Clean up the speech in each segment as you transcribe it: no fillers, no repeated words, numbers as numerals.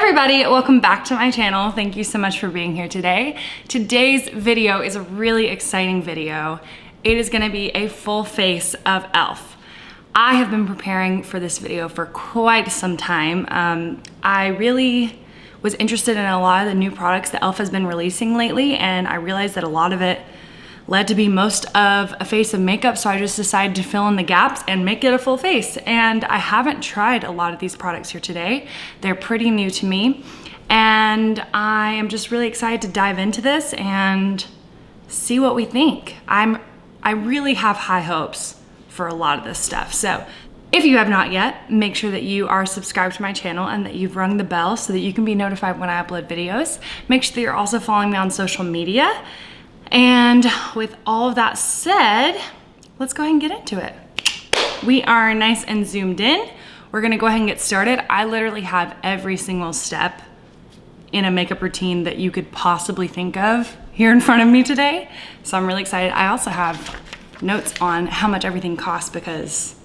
everybody, welcome back to my channel. Thank you so much for being here today. Today's video is a really exciting video. It is gonna be a full face of e.l.f. I have been preparing for this video for quite some time. I really was interested in a lot of the new products that e.l.f. has been releasing lately, and I realized that a lot of it led to be most of a face of makeup, so I just decided to fill in the gaps and make it a full face. And I haven't tried a lot of these products here today. They're pretty new to me, and I am just really excited to dive into this and see what we think. I really have high hopes for a lot of this stuff. So if you have not yet, make sure that you are subscribed to my channel and that you've rung the bell so that you can be notified when I upload videos. Make sure that you're also following me on social media. And with all of that said, let's go ahead and get into it. We are nice and zoomed in. We're gonna go ahead and get started. I literally have every single step in a makeup routine that you could possibly think of here in front of me today. So I'm really excited. I also have notes on how much everything costs because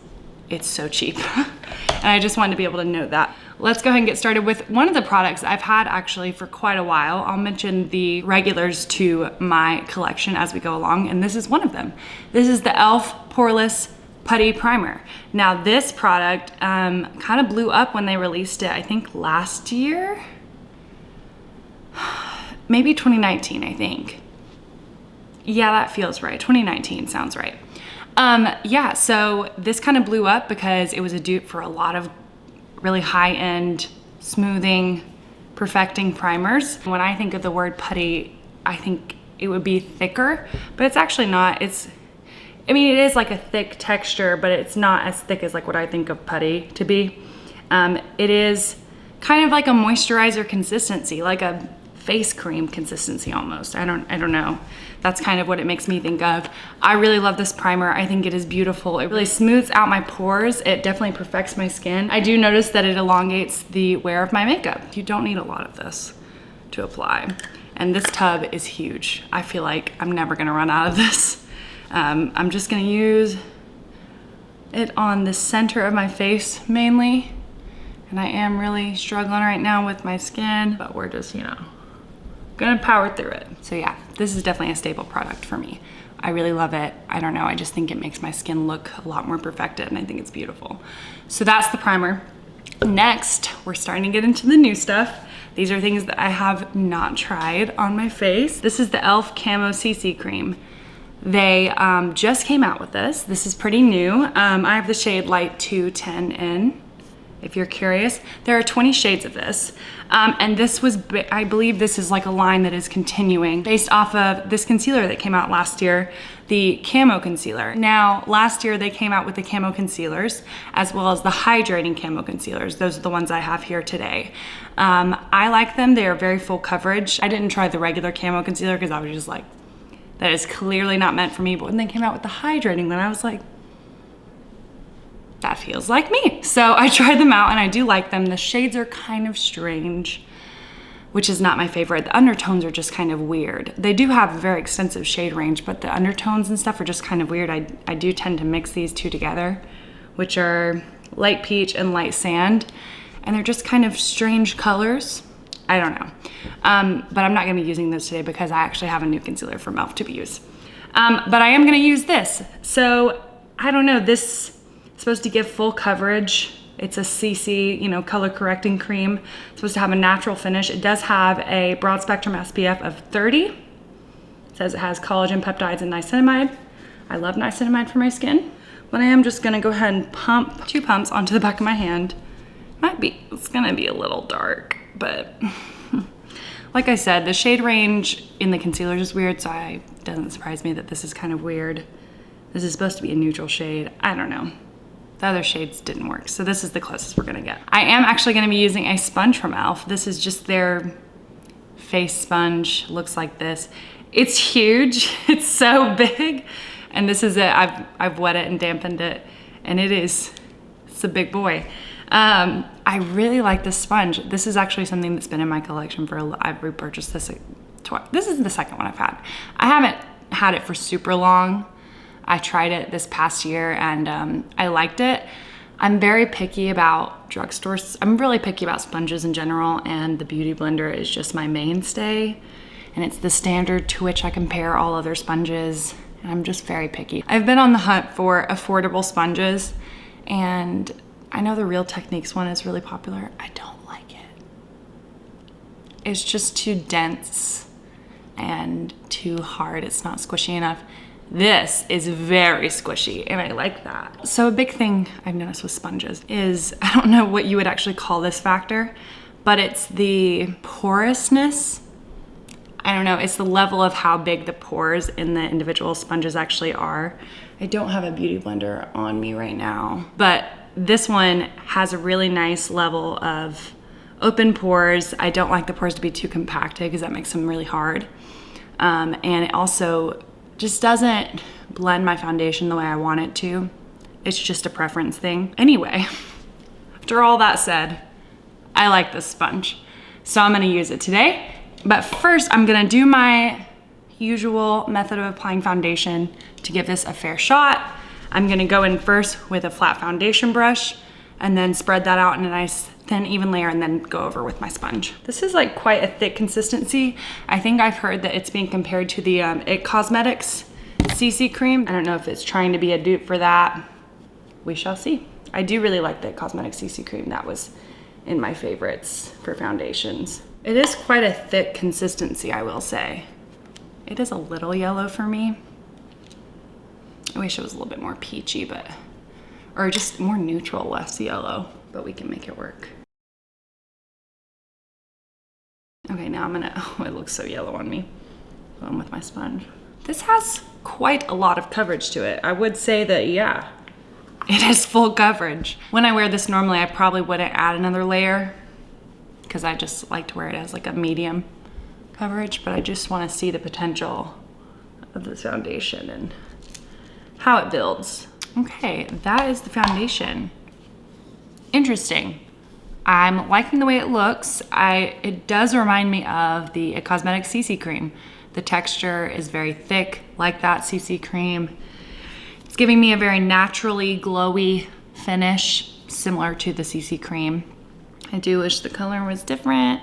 it's so cheap. And I just wanted to be able to note that. Let's go ahead and get started with one of the products I've had actually for quite a while. I'll mention the regulars to my collection as we go along, and this is one of them. This is the e.l.f. Poreless Putty Primer. Now this product kind of blew up when they released it, I think last year? Maybe 2019, I think. Yeah, that feels right. 2019 sounds right. Yeah, so this kind of blew up because it was a dupe for a lot of really high-end smoothing, perfecting primers. When I think of the word putty, I think it would be thicker, but it's actually not. I mean, it is like a thick texture, but it's not as thick as like what I think of putty to be. It is kind of like a moisturizer consistency, like a face cream consistency almost. I don't know. That's kind of what it makes me think of. I really love this primer. I think it is beautiful. It really smooths out my pores. It definitely perfects my skin. I do notice that it elongates the wear of my makeup. You don't need a lot of this to apply. And this tub is huge. I feel like I'm never gonna run out of this. I'm just gonna use it on the center of my face mainly. And I am really struggling right now with my skin, but we're just, you know, gonna power through it. So yeah, this is definitely a staple product for me. I really love it. I don't know, I just think it makes my skin look a lot more perfected, and I think it's beautiful. So that's the primer. Next, we're starting to get into the new stuff. These are things that I have not tried on my face. This is the e.l.f. Camo CC Cream. They just came out with this. This is pretty new. I have the shade Light 210 in. If you're curious, there are 20 shades of this. And this was, I believe this is like a line that is continuing based off of this concealer that came out last year, the Camo Concealer. Now, last year they came out with the Camo Concealers as well as the Hydrating Camo Concealers. Those are the ones I have here today. I like them, they are very full coverage. I didn't try the regular Camo Concealer because I was just like, that is clearly not meant for me. But when they came out with the Hydrating one, I was like, that feels like me. So I tried them out and I do like them. The shades are kind of strange, which is not my favorite. The undertones are just kind of weird. They do have a very extensive shade range, but the undertones and stuff are just kind of weird. I do tend to mix these two together, which are light peach and light sand, and they're just kind of strange colors. I don't know. But I'm not gonna be using those today because I actually have a new concealer from e.l.f. to use. But I am gonna use this. So I don't know, this supposed to give full coverage. It's a CC, you know, color correcting cream. It's supposed to have a natural finish. It does have a broad spectrum SPF of 30. It says it has collagen, peptides, and niacinamide. I love niacinamide for my skin. But I am just gonna go ahead and pump 2 pumps onto the back of my hand. It's gonna be a little dark, but like I said, the shade range in the concealer is weird, so it doesn't surprise me that this is kind of weird. This is supposed to be a neutral shade. I don't know. The other shades didn't work, so this is the closest we're gonna get. I am actually gonna be using a sponge from e.l.f. This is just their face sponge, looks like this. It's huge, it's so big, and this is it. I've wet it and dampened it, and it's a big boy. I really like this sponge. This is actually something that's been in my collection I've repurchased this twice. This is the second one I've had. I haven't had it for super long. I tried it this past year and I liked it. I'm very picky about drugstores. I'm really picky about sponges in general, and the Beauty Blender is just my mainstay. And it's the standard to which I compare all other sponges. And I'm just very picky. I've been on the hunt for affordable sponges, and I know the Real Techniques one is really popular. I don't like it. It's just too dense and too hard. It's not squishy enough. This is very squishy, and I like that. So a big thing I've noticed with sponges is, I don't know what you would actually call this factor, but it's the porousness. I don't know, it's the level of how big the pores in the individual sponges actually are. I don't have a Beauty Blender on me right now, but this one has a really nice level of open pores. I don't like the pores to be too compacted because that makes them really hard. And it also just doesn't blend my foundation the way I want it to. It's just a preference thing. Anyway, after all that said, I like this sponge, so I'm gonna use it today. But first, I'm gonna do my usual method of applying foundation to give this a fair shot. I'm gonna go in first with a flat foundation brush and then spread that out in a nice thin, even layer, and then go over with my sponge. This is like quite a thick consistency. I think I've heard that it's being compared to the It Cosmetics CC Cream. I don't know if it's trying to be a dupe for that. We shall see. I do really like the It Cosmetics CC Cream. That was in my favorites for foundations. It is quite a thick consistency, I will say. It is a little yellow for me. I wish it was a little bit more peachy, but, or just more neutral, less yellow, but we can make it work. Okay, now I'm gonna, oh, it looks so yellow on me. Going with my sponge. This has quite a lot of coverage to it. I would say that, yeah, it is full coverage. When I wear this normally, I probably wouldn't add another layer because I just like to wear it as like a medium coverage, but I just wanna see the potential of this foundation and how it builds. Okay, that is the foundation. Interesting. I'm liking the way it looks. It does remind me of the It Cosmetics CC Cream. The texture is very thick, like that CC Cream. It's giving me a very naturally glowy finish, similar to the CC Cream. I do wish the color was different,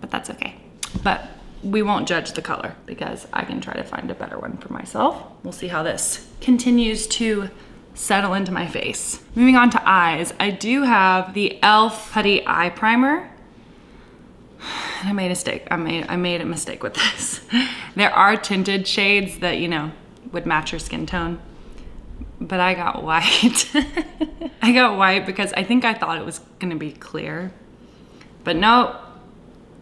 but that's okay. But we won't judge the color because I can try to find a better one for myself. We'll see how this continues to settle into my face. Moving on to eyes, I do have the e.l.f. Putty Eye Primer. And I made a mistake. I made a mistake with this. There are tinted shades that, you know, would match your skin tone, but I got white. I got white because I think I thought it was gonna be clear, but no,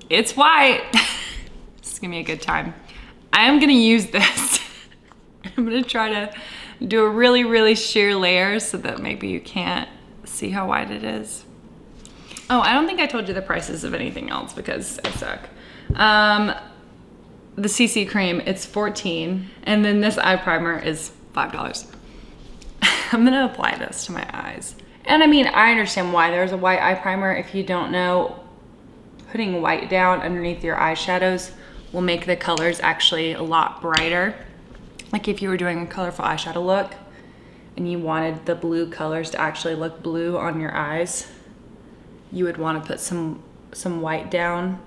it's white. Just give me a good time. I am gonna use this. I'm gonna try to do a really, really sheer layer so that maybe you can't see how wide it is. Oh, I don't think I told you the prices of anything else because I suck. The CC Cream, it's $14, and then this eye primer is $5. I'm gonna apply this to my eyes. And I mean, I understand why there's a white eye primer. If you don't know, putting white down underneath your eyeshadows will make the colors actually a lot brighter. Like if you were doing a colorful eyeshadow look and you wanted the blue colors to actually look blue on your eyes, you would want to put some white down.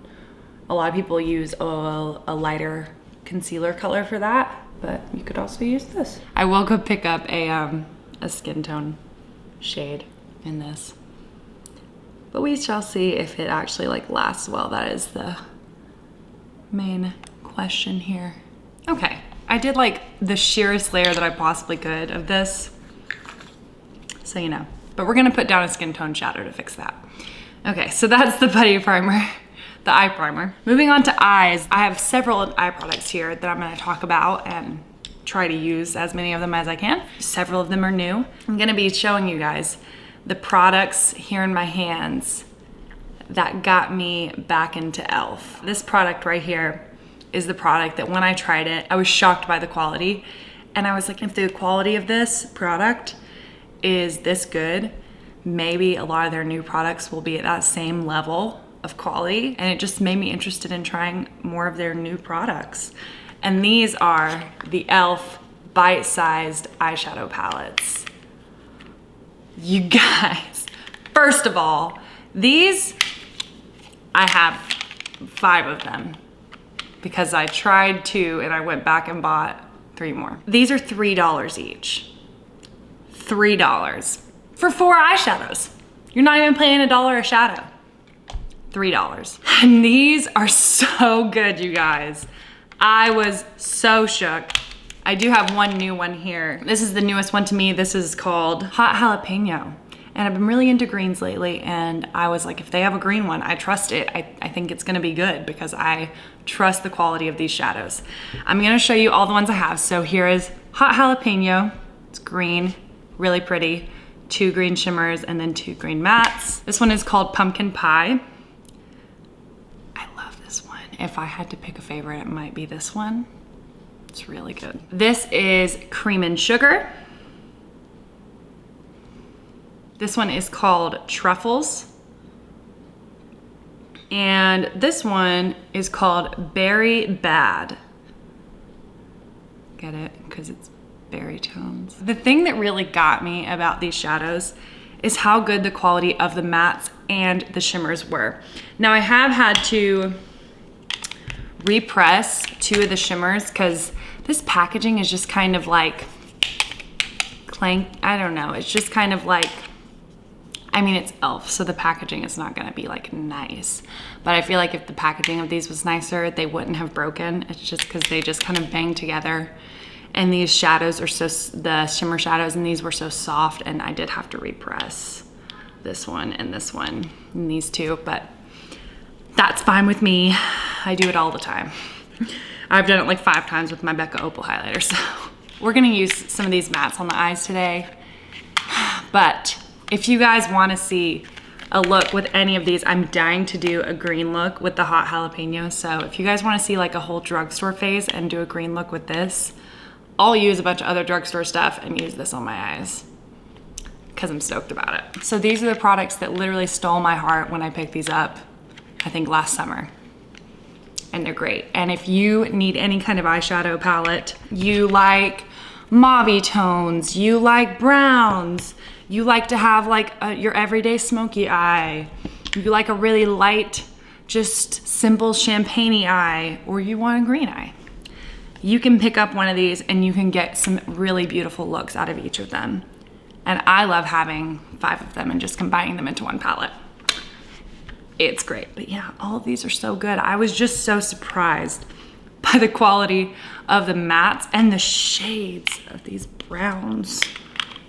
A lot of people use a lighter concealer color for that, but you could also use this. I will go pick up a skin tone shade in this, but we shall see if it actually like lasts well. That is the main question here. Okay, I did like the sheerest layer that I possibly could of this, so you know, but we're gonna put down a skin tone shadow to fix that. Okay, so that's the Putty Primer, the eye primer. Moving on to eyes, I have several eye products here that I'm gonna talk about and try to use as many of them as I can. Several of them are new. I'm gonna be showing you guys the products here in my hands that got me back into e.l.f. This product right here is the product that when I tried it, I was shocked by the quality. And I was like, if the quality of this product is this good, maybe a lot of their new products will be at that same level of quality. And it just made me interested in trying more of their new products. And these are the e.l.f. bite-sized eyeshadow palettes. You guys, first of all, these, I have 5 of them because I tried 2 and I went back and bought 3 more. These are $3 each. $3 for 4 eyeshadows. You're not even paying $1 a shadow. $3. And these are so good, you guys. I was so shook. I do have one new one here. This is the newest one to me. This is called Hot Jalapeno. And I've been really into greens lately, and I was like, if they have a green one, I trust it. I think it's gonna be good because I trust the quality of these shadows. I'm gonna show you all the ones I have. So here is Hot Jalapeno. It's green, really pretty. 2 green shimmers and then 2 green mattes. This one is called Pumpkin Pie. I love this one. If I had to pick a favorite, it might be this one. It's really good. This is Cream and Sugar. This one is called Truffles. And this one is called Berry Bad. Get it? Because it's berry tones. The thing that really got me about these shadows is how good the quality of the mattes and the shimmers were. Now I have had to repress 2 of the shimmers because this packaging is just kind of like clank. I don't know. It's just kind of like, I mean, it's e.l.f. so the packaging is not gonna be like nice. But I feel like if the packaging of these was nicer, they wouldn't have broken. It's just because they just kind of bang together. And these shadows are so, the shimmer shadows and these were so soft, and I did have to repress this one and these 2, but that's fine with me. I do it all the time. I've done it like 5 times with my Becca Opal highlighter. So we're gonna use some of these mattes on the eyes today. But if you guys wanna see a look with any of these, I'm dying to do a green look with the Hot Jalapeno. So if you guys wanna see like a whole drugstore phase and do a green look with this, I'll use a bunch of other drugstore stuff and use this on my eyes because I'm stoked about it. So these are the products that literally stole my heart when I picked these up, I think last summer. And they're great. And if you need any kind of eyeshadow palette, you like mauve tones, you like browns, you like to have like your everyday smoky eye, you like a really light, just simple champagne-y eye, or you want a green eye, you can pick up one of these and you can get some really beautiful looks out of each of them. And I love having 5 of them and just combining them into one palette. It's great. But yeah, all of these are so good. I was just so surprised by the quality of the mattes, and the shades of these browns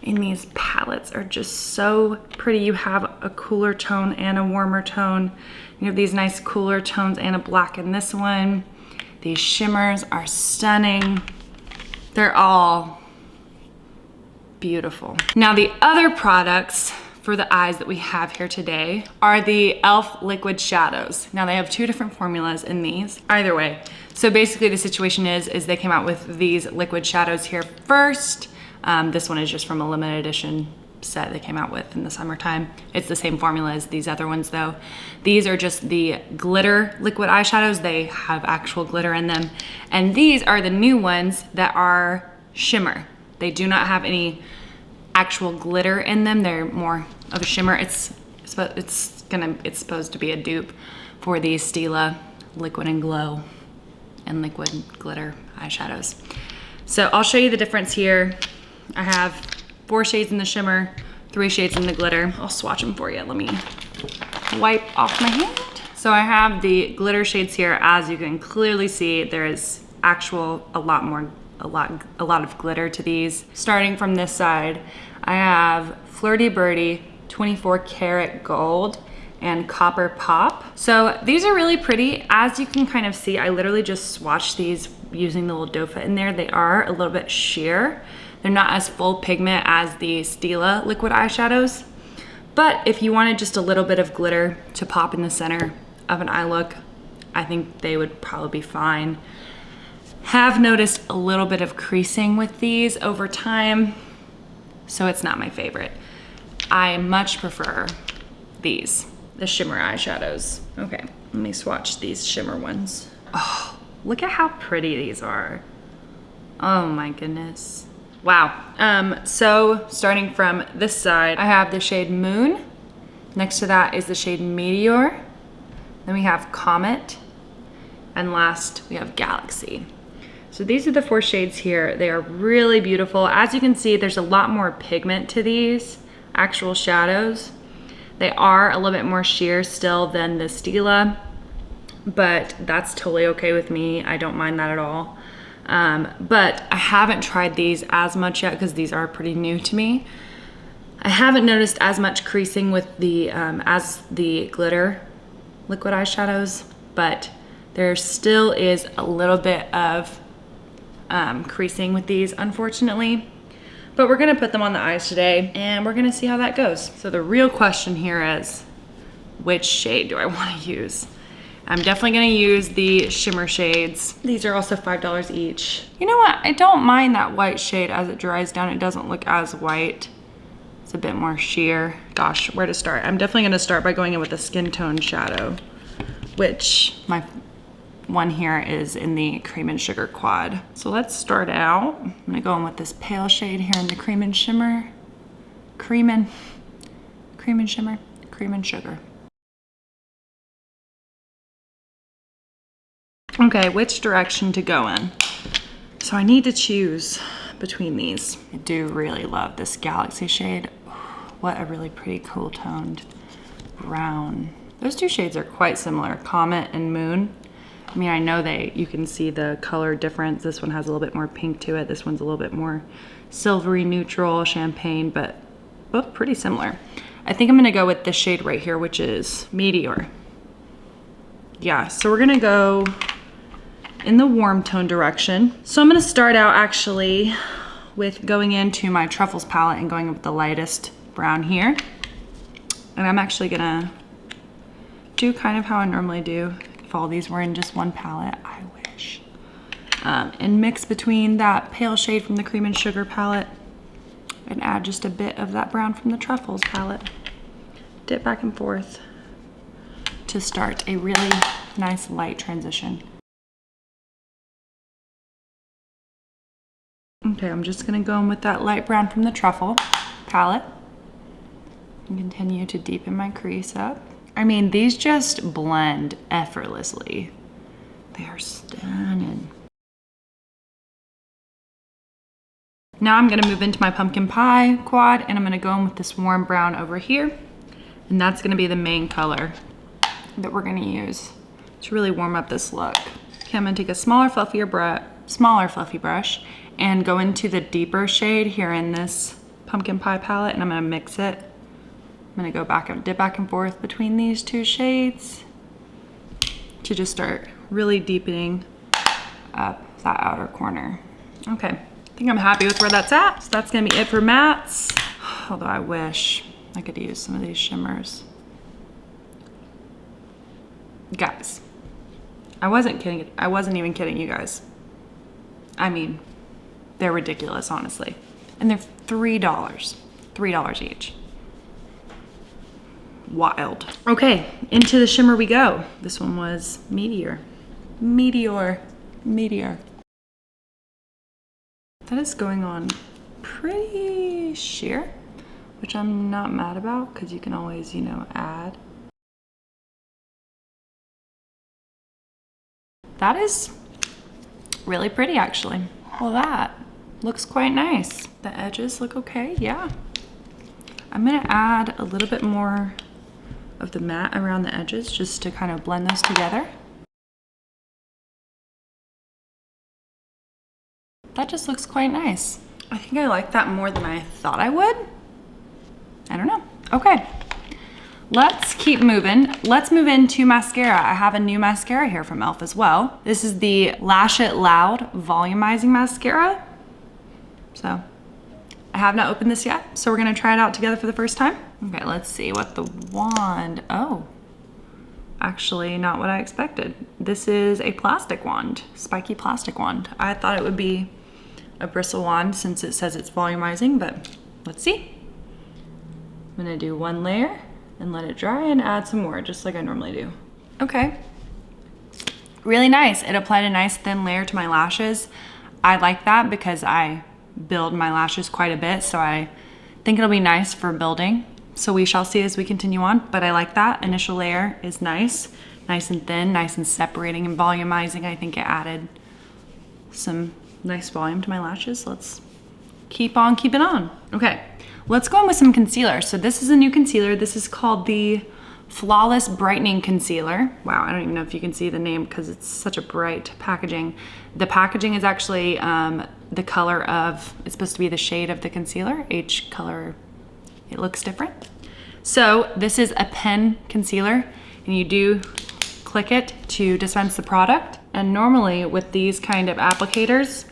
in these palettes are just so pretty. You have a cooler tone and a warmer tone. You have these nice cooler tones and a black in this one. These shimmers are stunning. They're all beautiful. Now the other products for the eyes that we have here today are the e.l.f. liquid shadows. Now they have 2 different formulas in these. Either way, so basically the situation is they came out with these liquid shadows here first. This one is just from a limited edition set they came out with in the summertime. It's the same formula as these other ones though. These are just the glitter liquid eyeshadows. They have actual glitter in them. And these are the new ones that are shimmer. They do not have any actual glitter in them. They're more of a shimmer. It's supposed to be a dupe for the Stila Liquid and Glow and Liquid Glitter eyeshadows. So I'll show you the difference here. I have 4 shades in the shimmer, 3 shades in the glitter. I'll swatch them for you. Let me wipe off my hand. So I have the glitter shades here. As you can clearly see, there is actual a lot of glitter to these. Starting from this side, I have Flirty Birdie, 24 karat gold, and Copper Pop. So these are really pretty. As you can kind of see, I literally just swatched these using the little doe foot in there. They are a little bit sheer. They're not as full pigment as the Stila liquid eyeshadows. But if you wanted just a little bit of glitter to pop in the center of an eye look, I think they would probably be fine. Have noticed a little bit of creasing with these over time, so it's not my favorite. I much prefer these, the shimmer eyeshadows. Okay, let me swatch these shimmer ones. Oh, look at how pretty these are. Oh my goodness. Wow. So starting from this side, I have the shade Moon. Next to that is the shade Meteor. Then we have Comet. And last, we have Galaxy. So these are the 4 shades here. They are really beautiful. As you can see, there's a lot more pigment to these actual shadows. They are a little bit more sheer still than the Stila, but that's totally okay with me. I don't mind that at all. But I haven't tried these as much yet because these are pretty new to me. I haven't noticed as much creasing with the as the glitter liquid eyeshadows, but there still is a little bit of creasing with these, unfortunately. But we're gonna put them on the eyes today and we're gonna see how that goes. So the real question here is, which shade do I wanna use? I'm definitely gonna use the shimmer shades. These are also $5 each. You know what, I don't mind that white shade. As it dries down, it doesn't look as white. It's a bit more sheer. Gosh, where to start? I'm definitely gonna start by going in with a skin tone shadow, which my one here is in the Cream and Sugar quad. So let's start out. I'm gonna go in with this pale shade here in the Cream and Shimmer. Cream and Shimmer, Cream and Sugar. Okay, which direction to go in? So I need to choose between these. I do really love this Galaxy shade. What a really pretty cool toned brown. Those 2 shades are quite similar, Comet and Moon. I mean, I know you can see the color difference. This one has a little bit more pink to it. This one's a little bit more silvery neutral, champagne, but both pretty similar. I think I'm gonna go with this shade right here, which is Meteor. Yeah, so we're gonna go in the warm tone direction. So I'm gonna start out actually with going into my Truffles palette and going with the lightest brown here. And I'm actually gonna do kind of how I normally do. If all these were in just one palette, I wish. And mix between that pale shade from the Cream and Sugar palette and add just a bit of that brown from the Truffles palette. Dip back and forth to start a really nice light transition. Okay, I'm just gonna go in with that light brown from the Truffle palette and continue to deepen my crease up. I mean, these just blend effortlessly. They are stunning. Now I'm gonna move into my Pumpkin Pie quad and I'm gonna go in with this warm brown over here. And that's gonna be the main color that we're gonna use to really warm up this look. Okay, I'm gonna take a smaller fluffy brush and go into the deeper shade here in this Pumpkin Pie palette and I'm gonna mix it. I'm gonna go back and dip back and forth between these 2 shades to just start really deepening up that outer corner. Okay, I think I'm happy with where that's at. So that's gonna be it for mattes. Although I wish I could use some of these shimmers. Guys, I wasn't kidding. I wasn't even kidding you guys. I mean, they're ridiculous, honestly. And they're $3, $3 each. Wild. Okay, into the shimmer we go. This one was Meteor. Meteor. Meteor. That is going on pretty sheer, which I'm not mad about because you can always, you know, add. That is really pretty, actually. Well, that looks quite nice. The edges look okay, yeah. I'm gonna add a little bit more of the matte around the edges just to kind of blend those together. That just looks quite nice. I think I like that more than I thought I would. I don't know. Okay, let's keep moving. Let's move into mascara. I have a new mascara here from e.l.f. as well. This is the Lash It Loud Volumizing Mascara. So I have not opened this yet, so we're gonna try it out together for the first time. Okay, let's see what the wand, oh, actually not what I expected. This is a plastic wand, spiky plastic wand. I thought it would be a bristle wand since it says it's volumizing, but let's see. I'm gonna do one layer and let it dry and add some more, just like I normally do. Okay, really nice. It applied a nice thin layer to my lashes. I like that because I build my lashes quite a bit, so I think it'll be nice for building. So we shall see as we continue on, but I like that. Initial layer is nice and thin, nice and separating and volumizing. I think it added some nice volume to my lashes. Let's keep on keeping on. Okay, let's go in with some concealer. So this is a new concealer. This is called the Flawless Brightening Concealer. Wow, I don't even know if you can see the name because it's such a bright packaging. The packaging is actually the color of, it's supposed to be the shade of the concealer. Each color, it looks different. So this is a pen concealer, and you do click it to dispense the product. And normally with these kind of applicators,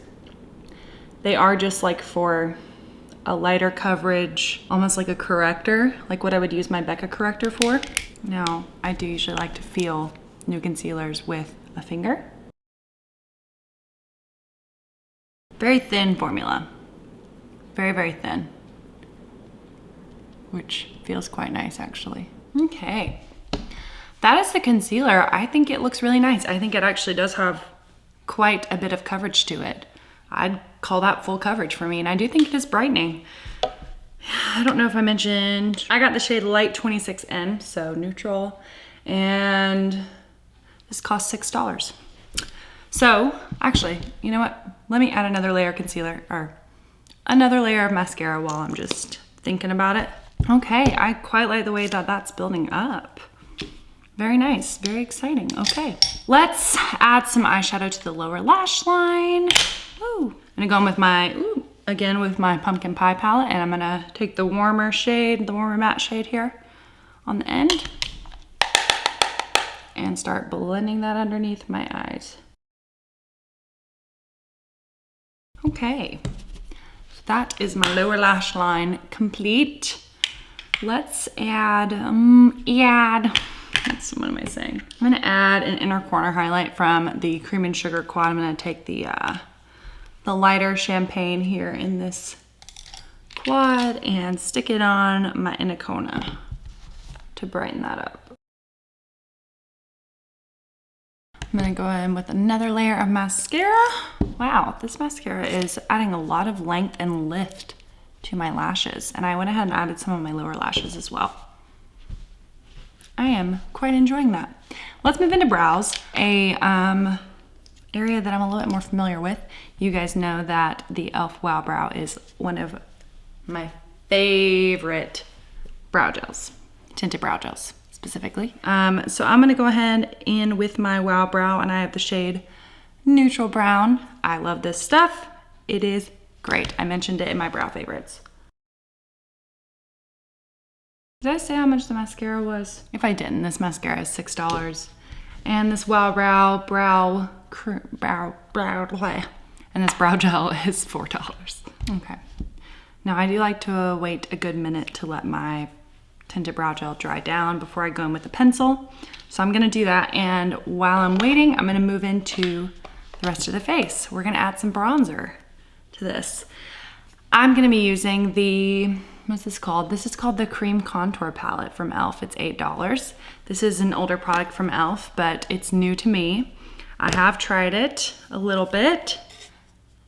they are just like for a lighter coverage, almost like a corrector, like what I would use my Becca corrector for. Now, I do usually like to feel new concealers with a finger. Very thin formula. Very, very thin. Which feels quite nice, actually. Okay. That is the concealer. I think it looks really nice. I think it actually does have quite a bit of coverage to it. I'd call that full coverage for me, and I do think it is brightening. I don't know if I mentioned, I got the shade Light 26N, so neutral, and this cost $6. So, actually, you know what? Let me add another layer of concealer, or another layer of mascara while I'm just thinking about it. Okay, I quite like the way that that's building up. Very nice, very exciting. Okay, let's add some eyeshadow to the lower lash line. Ooh. I'm gonna go in with my, again with my pumpkin pie palette, and I'm gonna take the warmer shade, the warmer matte shade here on the end, and start blending that underneath my eyes. Okay, that is my lower lash line complete. Let's add, what am I saying? I'm gonna add an inner corner highlight from the Cream and Sugar Quad. I'm gonna take the lighter champagne here in this quad and stick it on my inner corner to brighten that up. I'm gonna go in with another layer of mascara. Wow, this mascara is adding a lot of length and lift to my lashes, and I went ahead and added some of my lower lashes as well. I am quite enjoying that. Let's move into brows, a area that I'm a little bit more familiar with. You guys know that the e.l.f. Wow Brow is one of my favorite brow gels, tinted brow gels specifically. So I'm gonna go ahead in with my Wow Brow, and I have the shade Neutral Brown. I love this stuff. It is great. I mentioned it in my brow favorites. Did I say how much the mascara was? If I didn't, this mascara is $6. And this Wow Brow and this brow gel is $4. Okay. Now I do like to wait a good minute to let my tinted brow gel dry down before I go in with the pencil. So I'm gonna do that, and while I'm waiting, I'm gonna move into the rest of the face. We're gonna add some bronzer to this. I'm gonna be using the, what's this called? This is called the Cream Contour Palette from e.l.f. It's $8. This is an older product from e.l.f., but it's new to me. I have tried it a little bit,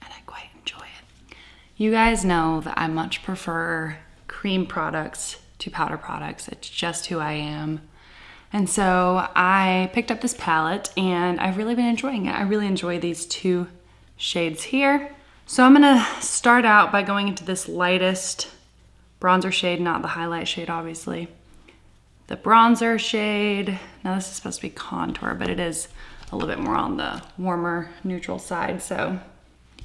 and I quite enjoy it. You guys know that I much prefer cream products to powder products. It's just who I am. And so I picked up this palette, and I've really been enjoying it. I really enjoy these two shades here. So I'm gonna start out by going into this lightest bronzer shade, not the highlight shade, obviously. The bronzer shade, now this is supposed to be contour, but it is a little bit more on the warmer neutral side. So,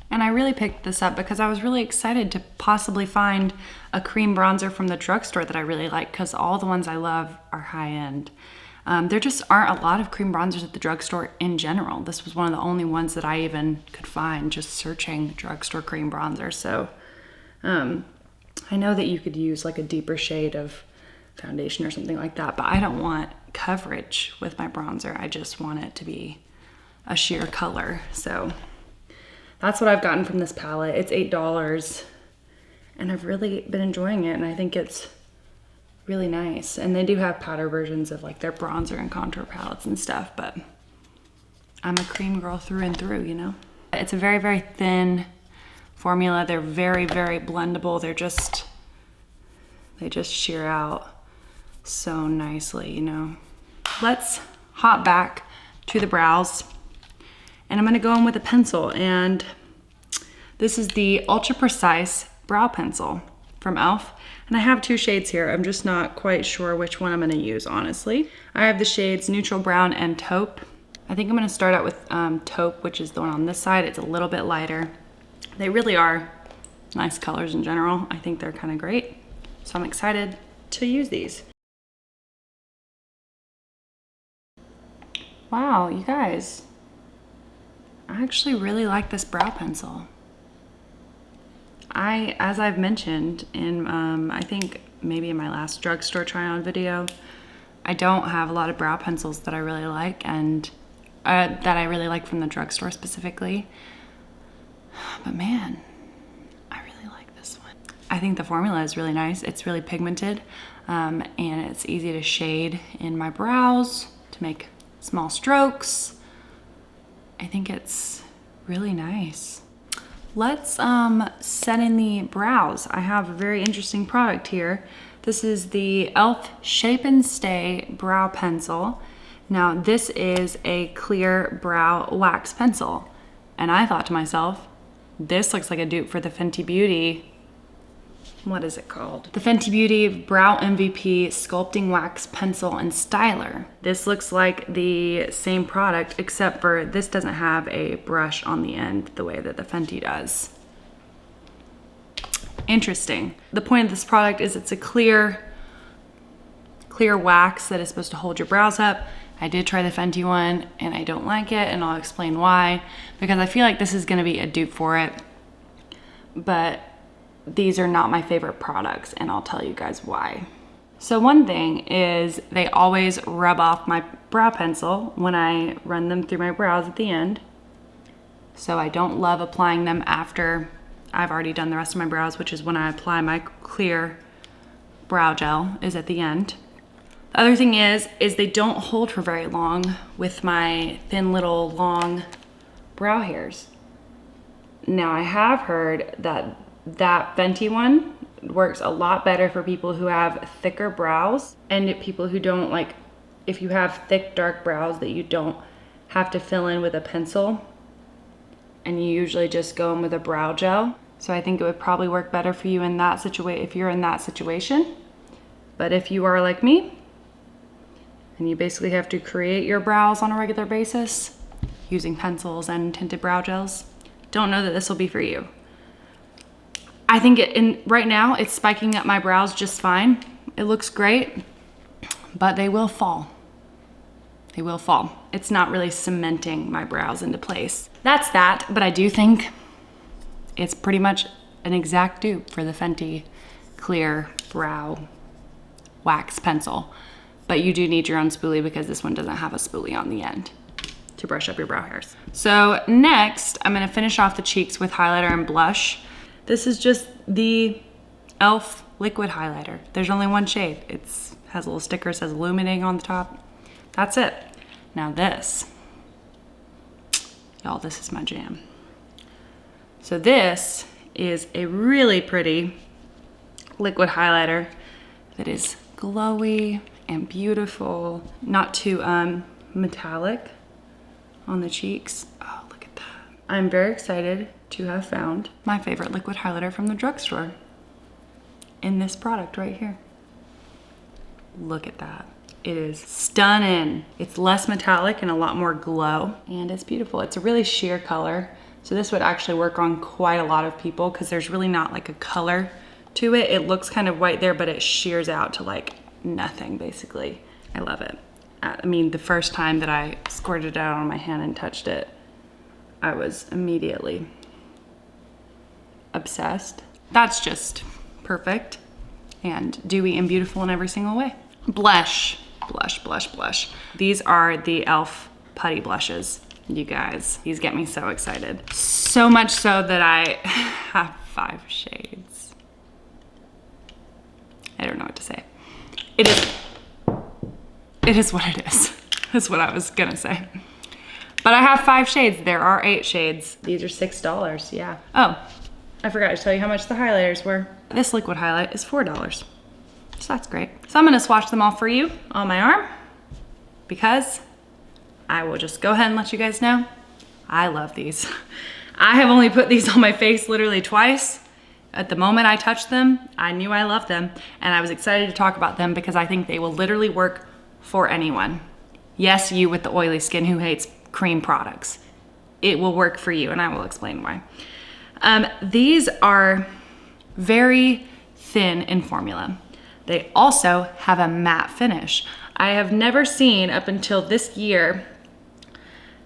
and I really picked this up because I was really excited to possibly find a cream bronzer from the drugstore that I really like, because all the ones I love are high end. There just aren't a lot of cream bronzers at the drugstore in general. This was one of the only ones that I even could find just searching drugstore cream bronzer. So I know that you could use like a deeper shade of foundation or something like that, but I don't want coverage with my bronzer. I just want it to be a sheer color. So that's what I've gotten from this palette. It's $8, and I've really been enjoying it, and I think it's really nice. And they do have powder versions of like their bronzer and contour palettes and stuff, but I'm a cream girl through and through, you know? It's a very, very thin formula. They're very, very blendable. They just sheer out so nicely, you know. Let's hop back to the brows, and I'm gonna go in with a pencil, and this is the Ultra Precise Brow Pencil from e.l.f. And I have two shades here. I'm just not quite sure which one I'm gonna use, honestly. I have the shades Neutral Brown and Taupe. I think I'm gonna start out with Taupe, which is the one on this side. It's a little bit lighter. They really are nice colors in general. I think they're kind of great. So I'm excited to use these. Wow, you guys. I actually really like this brow pencil. As I've mentioned in, I think maybe in my last drugstore try on video, I don't have a lot of brow pencils that I really like, and that I really like from the drugstore specifically. But man, I really like this one. I think the formula is really nice. It's really pigmented, and it's easy to shade in my brows to make small strokes. I think it's really nice. Let's set in the brows. I have a very interesting product here. This is the e.l.f. Shape and Stay Brow Pencil. Now this is a clear brow wax pencil. And I thought to myself, this looks like a dupe for the Fenty Beauty, what is it called? The Fenty Beauty Brow MVP Sculpting Wax Pencil and Styler. This looks like the same product, except for this doesn't have a brush on the end the way that the Fenty does. Interesting. The point of this product is it's a clear wax that is supposed to hold your brows up. I did try the Fenty one and I don't like it, and I'll explain why, because I feel like this is gonna be a dupe for it, but these are not my favorite products, and I'll tell you guys why. So one thing is they always rub off my brow pencil when I run them through my brows at the end. So I don't love applying them after I've already done the rest of my brows, which is when I apply my clear brow gel, is at the end. The other thing is they don't hold for very long with my thin little long brow hairs. Now I have heard that Fenty one works a lot better for people who have thicker brows, and people who don't, like, if you have thick dark brows that you don't have to fill in with a pencil, and you usually just go in with a brow gel. So I think it would probably work better for you in that situation, if you're in that situation. But if you are like me, and you basically have to create your brows on a regular basis using pencils and tinted brow gels, don't know that this will be for you. I think right now it's spiking up my brows just fine. It looks great, but they will fall. They will fall. It's not really cementing my brows into place. That's that, but I do think it's pretty much an exact dupe for the Fenty Clear Brow Wax Pencil. But you do need your own spoolie, because this one doesn't have a spoolie on the end to brush up your brow hairs. So next, I'm gonna finish off the cheeks with highlighter and blush. This is just the e.l.f. liquid highlighter. There's only one shade. It has a little sticker, says illuminating on the top. That's it. Now this, y'all, this is my jam. So this is a really pretty liquid highlighter that is glowy and beautiful, not too metallic on the cheeks. Oh, look at that. I'm very excited to have found my favorite liquid highlighter from the drugstore in this product right here. Look at that. It is stunning. It's less metallic and a lot more glow, and it's beautiful. It's a really sheer color. So this would actually work on quite a lot of people, because there's really not like a color to it. It looks kind of white there, but it sheers out to like nothing basically. I love it. I mean, the first time that I squirted it out on my hand and touched it, I was immediately obsessed. That's just perfect and dewy and beautiful in every single way. Blush, blush, blush, blush. These are the e.l.f. Putty Blushes. You guys, these get me so excited. So much so that I have 5 shades. I don't know what to say. It is what it is. That's what I was gonna say. But I have 5 shades. There are 8 shades. These are $6, yeah. Oh, I forgot to tell you how much the highlighters were. This liquid highlight is $4. So that's great. So I'm gonna swatch them all for you on my arm because I will just go ahead and let you guys know I love these. I have only put these on my face literally twice. At the moment I touched them, I knew I loved them, and I was excited to talk about them because I think they will literally work for anyone. Yes, you with the oily skin who hates cream products. It will work for you, and I will explain why. These are very thin in formula. They also have a matte finish. I have never seen, up until this year,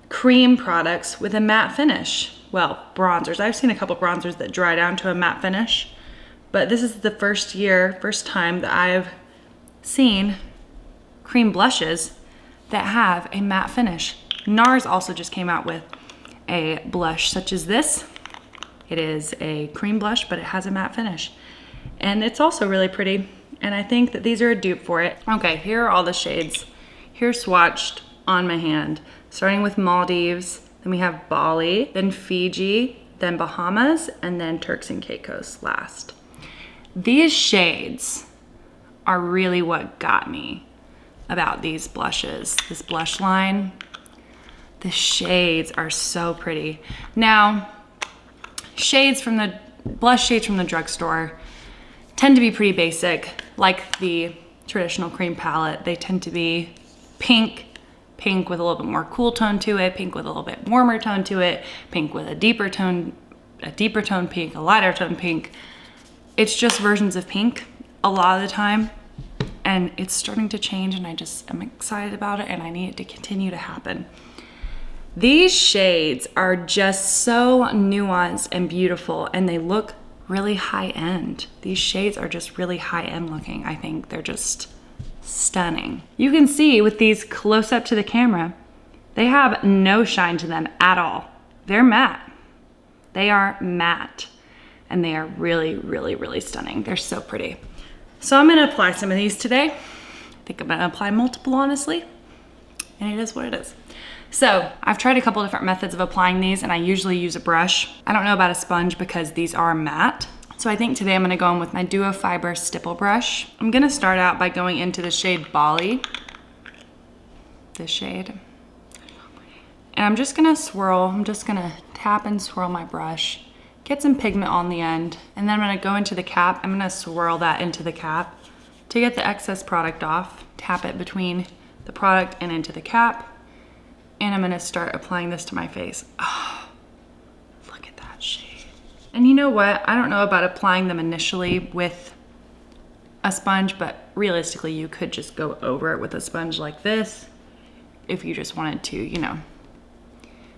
cream products with a matte finish. Well, bronzers. I've seen a couple bronzers that dry down to a matte finish, but this is the first time that I've seen cream blushes that have a matte finish. NARS also just came out with a blush such as this. It is a cream blush, but it has a matte finish. And it's also really pretty. And I think that these are a dupe for it. Okay, here are all the shades. Here swatched on my hand. Starting with Maldives, then we have Bali, then Fiji, then Bahamas, and then Turks and Caicos last. These shades are really what got me about these blushes. This blush line, the shades are so pretty. Now, blush shades from the drugstore tend to be pretty basic, like the traditional cream palette. They tend to be pink with a little bit more cool tone to it, pink with a little bit warmer tone to it, pink with a deeper tone pink, a lighter tone pink. It's just versions of pink a lot of the time, and it's starting to change, and I'm excited about it, and I need it to continue to happen. These shades are just so nuanced and beautiful, and they look really high-end. These shades are just really high-end looking. I think they're just stunning. You can see with these close up to the camera, they have no shine to them at all. They're matte. They are matte, and they are really, really, really stunning. They're so pretty. So I'm gonna apply some of these today. I think I'm gonna apply multiple, honestly, and it is what it is. So I've tried a couple different methods of applying these, and I usually use a brush. I don't know about a sponge because these are matte. So I think today I'm gonna go in with my Duo Fiber Stipple brush. I'm gonna start out by going into the shade Bali, this shade. And I'm just gonna swirl, I'm just gonna tap and swirl my brush, get some pigment on the end, and then I'm gonna go into the cap. I'm gonna swirl that into the cap to get the excess product off, tap it between the product and into the cap. And I'm gonna start applying this to my face. Oh, look at that shade. And you know what? I don't know about applying them initially with a sponge, but realistically, you could just go over it with a sponge like this if you just wanted to, you know,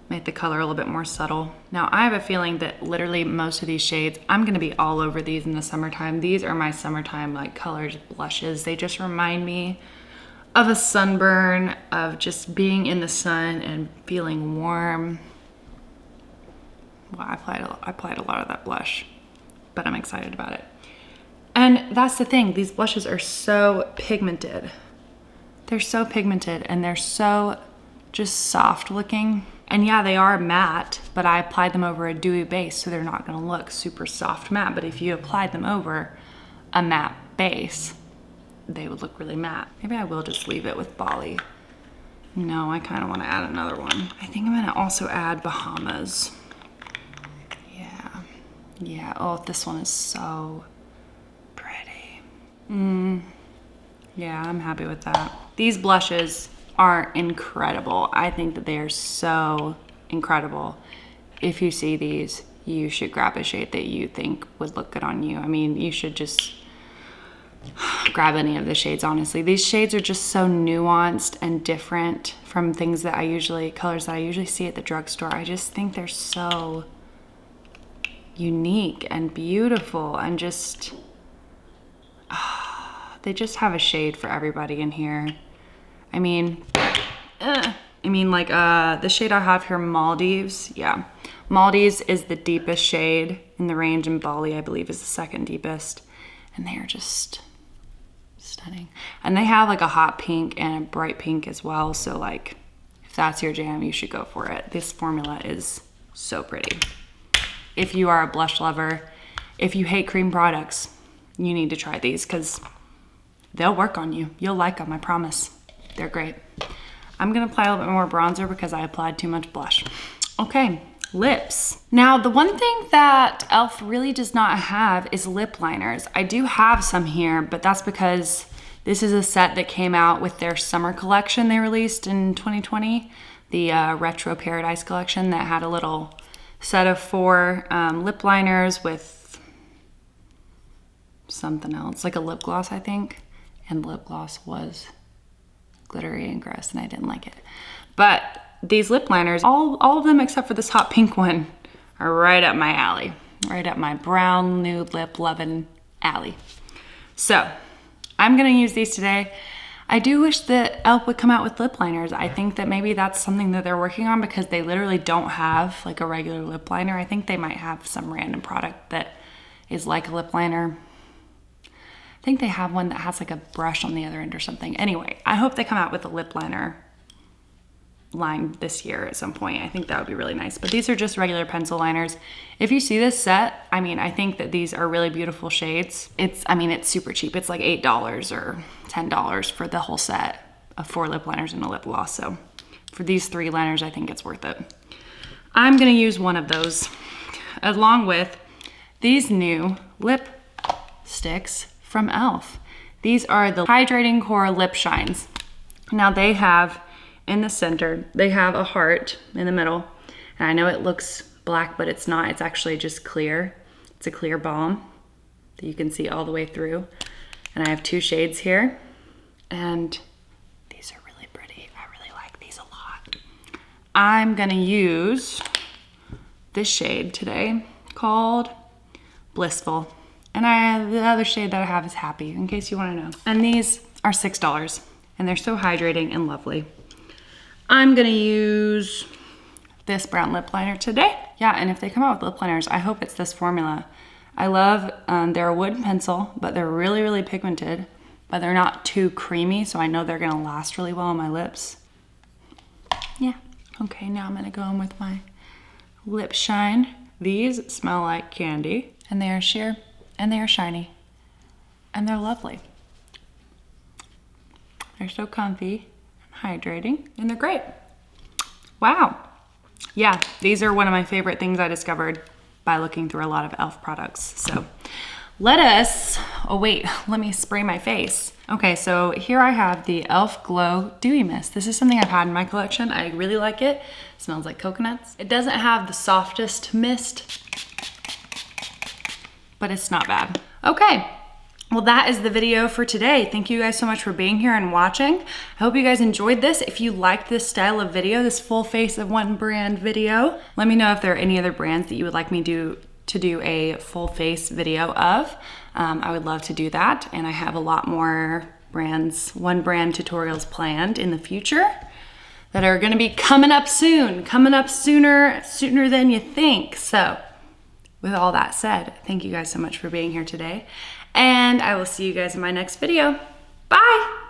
make the color a little bit more subtle. Now, I have a feeling that literally most of these shades, I'm gonna be all over these in the summertime. These are my summertime like colored blushes. They just remind me of a sunburn, of just being in the sun and feeling warm. Well, I applied a lot of that blush, but I'm excited about it. And that's the thing, these blushes are so pigmented. They're so pigmented, and they're so just soft looking. And yeah, they are matte, but I applied them over a dewy base, so they're not gonna look super soft matte. But if you applied them over a matte base, they would look really matte. Maybe I will just leave it with Bali. No, I kind of want to add another one. I think I'm going to also add Bahamas. Yeah. Oh, this one is so pretty. Yeah, I'm happy with that. These blushes are incredible. I think that they are so incredible. If you see these, you should grab a shade that you think would look good on you. I mean, you should just grab any of the shades, honestly. These shades are just so nuanced and different from colors that I usually see at the drugstore. I just think they're so unique and beautiful, and just, they just have a shade for everybody in here. I mean, like the shade I have here, Maldives, yeah. Maldives is the deepest shade in the range, and Bali, I believe, is the second deepest. And they are just stunning. And they have like a hot pink and a bright pink as well. So like, if that's your jam, you should go for it. This formula is so pretty. if you are a blush lover, if you hate cream products, you need to try these because they'll work on you. You'll like them, I promise. They're great. I'm gonna apply a little bit more bronzer because I applied too much blush. Okay, lips. Now, the one thing that e.l.f. really does not have is lip liners. I do have some here, but that's because this is a set that came out with their summer collection they released in 2020, the Retro Paradise collection that had a little set of 4 lip liners with something else, like a lip gloss, I think. And the lip gloss was glittery and gross and I didn't like it. But these lip liners, all of them except for this hot pink one, are right up my alley. Right up my brown nude lip loving alley. So I'm gonna use these today. I do wish that e.l.f. would come out with lip liners. I think that maybe that's something that they're working on because they literally don't have like a regular lip liner. I think they might have some random product that is like a lip liner. I think they have one that has like a brush on the other end or something. Anyway, I hope they come out with a lip liner line this year at some point. I think that would be really nice. But these are just regular pencil liners. If you see this set, I mean, I think that these are really beautiful shades. It's super cheap. It's like $8 or $10 for the whole set of 4 lip liners and a lip gloss. So for these 3 liners, I think it's worth it. I'm gonna use one of those along with these new lip sticks from e.l.f. These are the Hydrating Core Lip Shines. Now they have in the center, they have a heart in the middle. And I know it looks black, but it's not. It's actually just clear. It's a clear balm that you can see all the way through. And I have 2 shades here. And these are really pretty. I really like these a lot. I'm gonna use this shade today called Blissful. And the other shade that I have is Happy, in case you wanna know. And these are $6. And they're so hydrating and lovely. I'm gonna use this brown lip liner today. Yeah, and if they come out with lip liners, I hope it's this formula. I love, they're a wood pencil, but they're really, really pigmented, but they're not too creamy, so I know they're gonna last really well on my lips. Yeah, okay, now I'm gonna go in with my lip shine. These smell like candy, and they are sheer, and they are shiny, and they're lovely. They're so comfy. Hydrating, and they're great. Wow. Yeah, these are one of my favorite things I discovered by looking through a lot of e.l.f. products. So let me spray my face. Okay, so here I have the e.l.f. Glow Dewy Mist. This is something I've had in my collection. I really like it. It smells like coconuts. It doesn't have the softest mist, but it's not bad. Okay. Well, that is the video for today. Thank you guys so much for being here and watching. I hope you guys enjoyed this. If you liked this style of video, this full face of one brand video, let me know if there are any other brands that you would like me to do a full face video of. I would love to do that. And I have a lot more one brand tutorials planned in the future that are gonna be coming up soon, coming up sooner than you think. So with all that said, thank you guys so much for being here today. And I will see you guys in my next video. Bye!